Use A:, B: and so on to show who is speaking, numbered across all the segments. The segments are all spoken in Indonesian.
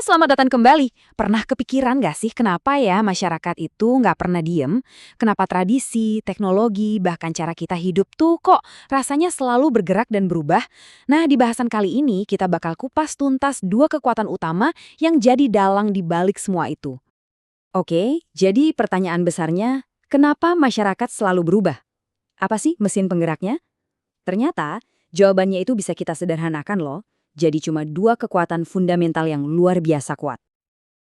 A: selamat datang kembali. Pernah kepikiran gak sih kenapa ya masyarakat itu nggak pernah diem? Kenapa tradisi, teknologi, bahkan cara kita hidup tuh kok rasanya selalu bergerak dan berubah? Nah, di bahasan kali ini kita bakal kupas tuntas dua kekuatan utama yang jadi dalang di balik semua itu. Oke, jadi pertanyaan besarnya, kenapa masyarakat selalu berubah? Apa sih mesin penggeraknya? Ternyata, jawabannya itu bisa kita sederhanakan loh. Jadi cuma dua kekuatan fundamental yang luar biasa kuat.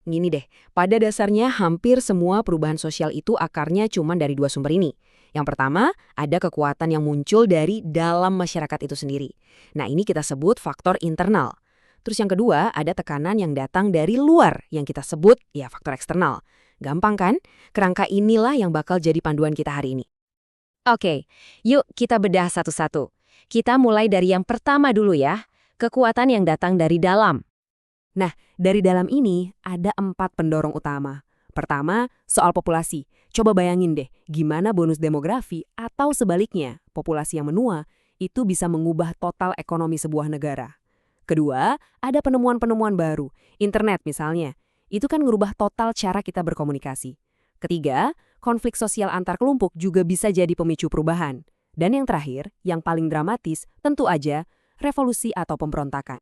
B: Gini deh, pada dasarnya hampir semua perubahan sosial itu akarnya cuma dari dua sumber ini. Yang pertama, ada kekuatan yang muncul dari dalam masyarakat itu sendiri. Nah, ini kita sebut faktor internal. Terus yang kedua, ada tekanan yang datang dari luar yang kita sebut ya faktor eksternal. Gampang kan? Kerangka inilah yang bakal jadi panduan kita hari ini.
A: Oke, yuk kita bedah satu-satu. Kita mulai dari yang pertama dulu ya, kekuatan yang datang dari dalam.
B: Nah, dari dalam ini ada 4 pendorong utama. Pertama, soal populasi. Coba bayangin deh, gimana bonus demografi atau sebaliknya, populasi yang menua, itu bisa mengubah total ekonomi sebuah negara. Kedua, ada penemuan-penemuan baru. Internet misalnya. Itu kan ngerubah total cara kita berkomunikasi. Ketiga, konflik sosial antar kelompok juga bisa jadi pemicu perubahan. Dan yang terakhir, yang paling dramatis, tentu aja, revolusi atau pemberontakan.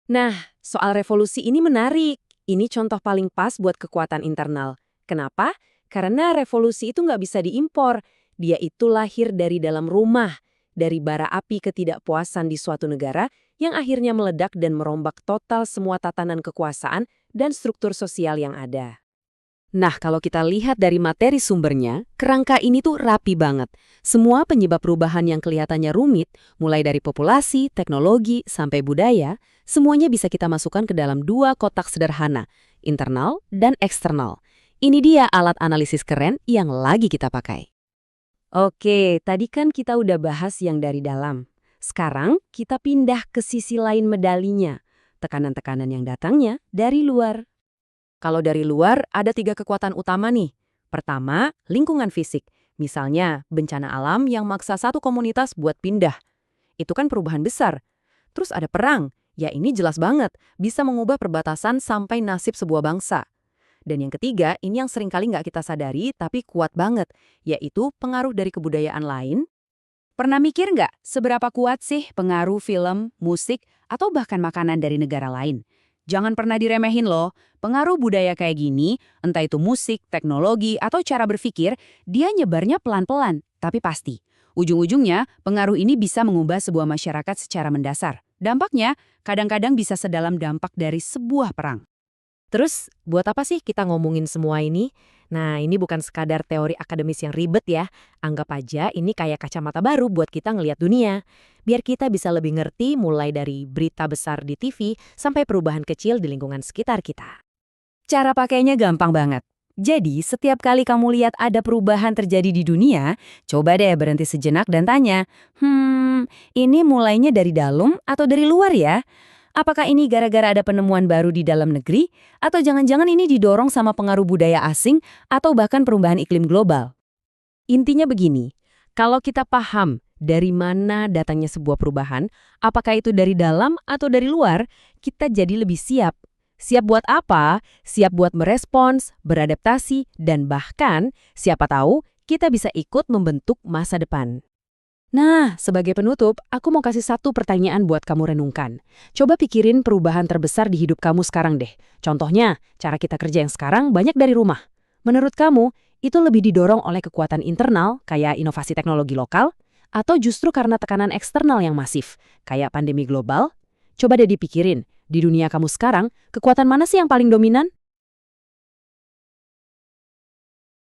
A: Nah, soal revolusi ini menarik. Ini contoh paling pas buat kekuatan internal. Kenapa? Karena revolusi itu nggak bisa diimpor. Dia itu lahir dari dalam rumah, dari bara api ketidakpuasan di suatu negara yang akhirnya meledak dan merombak total semua tatanan kekuasaan dan struktur sosial yang ada. Nah, kalau kita lihat dari materi sumbernya, kerangka ini tuh rapi banget. Semua penyebab perubahan yang kelihatannya rumit, mulai dari populasi, teknologi, sampai budaya, semuanya bisa kita masukkan ke dalam dua kotak sederhana, internal dan eksternal. Ini dia alat analisis keren yang lagi kita pakai. Oke, tadi kan kita udah bahas yang dari dalam. Sekarang kita pindah ke sisi lain medalinya, tekanan-tekanan yang datangnya dari luar. Kalau dari luar, ada 3 kekuatan utama nih. Pertama, lingkungan fisik. Misalnya, bencana alam yang maksa satu komunitas buat pindah. Itu kan perubahan besar. Terus ada perang. Ya ini jelas banget, bisa mengubah perbatasan sampai nasib sebuah bangsa. Dan yang ketiga, ini yang seringkali nggak kita sadari tapi kuat banget, yaitu pengaruh dari kebudayaan lain. Pernah mikir nggak seberapa kuat sih pengaruh film, musik, atau bahkan makanan dari negara lain? Jangan pernah diremehin loh, pengaruh budaya kayak gini, entah itu musik, teknologi, atau cara berpikir, dia nyebarnya pelan-pelan, tapi pasti. Ujung-ujungnya, pengaruh ini bisa mengubah sebuah masyarakat secara mendasar. Dampaknya, kadang-kadang bisa sedalam dampak dari sebuah perang.
B: Terus, buat apa sih kita ngomongin semua ini? Nah, ini bukan sekadar teori akademis yang ribet ya. Anggap aja ini kayak kacamata baru buat kita ngelihat dunia. Biar kita bisa lebih ngerti mulai dari berita besar di TV sampai perubahan kecil di lingkungan sekitar kita.
A: Cara pakainya gampang banget. Jadi, setiap kali kamu lihat ada perubahan terjadi di dunia, coba deh berhenti sejenak dan tanya, ini mulainya dari dalam atau dari luar ya? Apakah ini gara-gara ada penemuan baru di dalam negeri? Atau jangan-jangan ini didorong sama pengaruh budaya asing atau bahkan perubahan iklim global? Intinya begini, kalau kita paham dari mana datangnya sebuah perubahan, apakah itu dari dalam atau dari luar, kita jadi lebih siap. Siap buat apa? Siap buat merespons, beradaptasi, dan bahkan, siapa tahu, kita bisa ikut membentuk masa depan. Nah, sebagai penutup, aku mau kasih satu pertanyaan buat kamu renungkan. Coba pikirin perubahan terbesar di hidup kamu sekarang deh. Contohnya, cara kita kerja yang sekarang banyak dari rumah. Menurut kamu, itu lebih didorong oleh kekuatan internal, kayak inovasi teknologi lokal, atau justru karena tekanan eksternal yang masif, kayak pandemi global? Coba deh dipikirin, di dunia kamu sekarang, kekuatan mana sih yang paling dominan?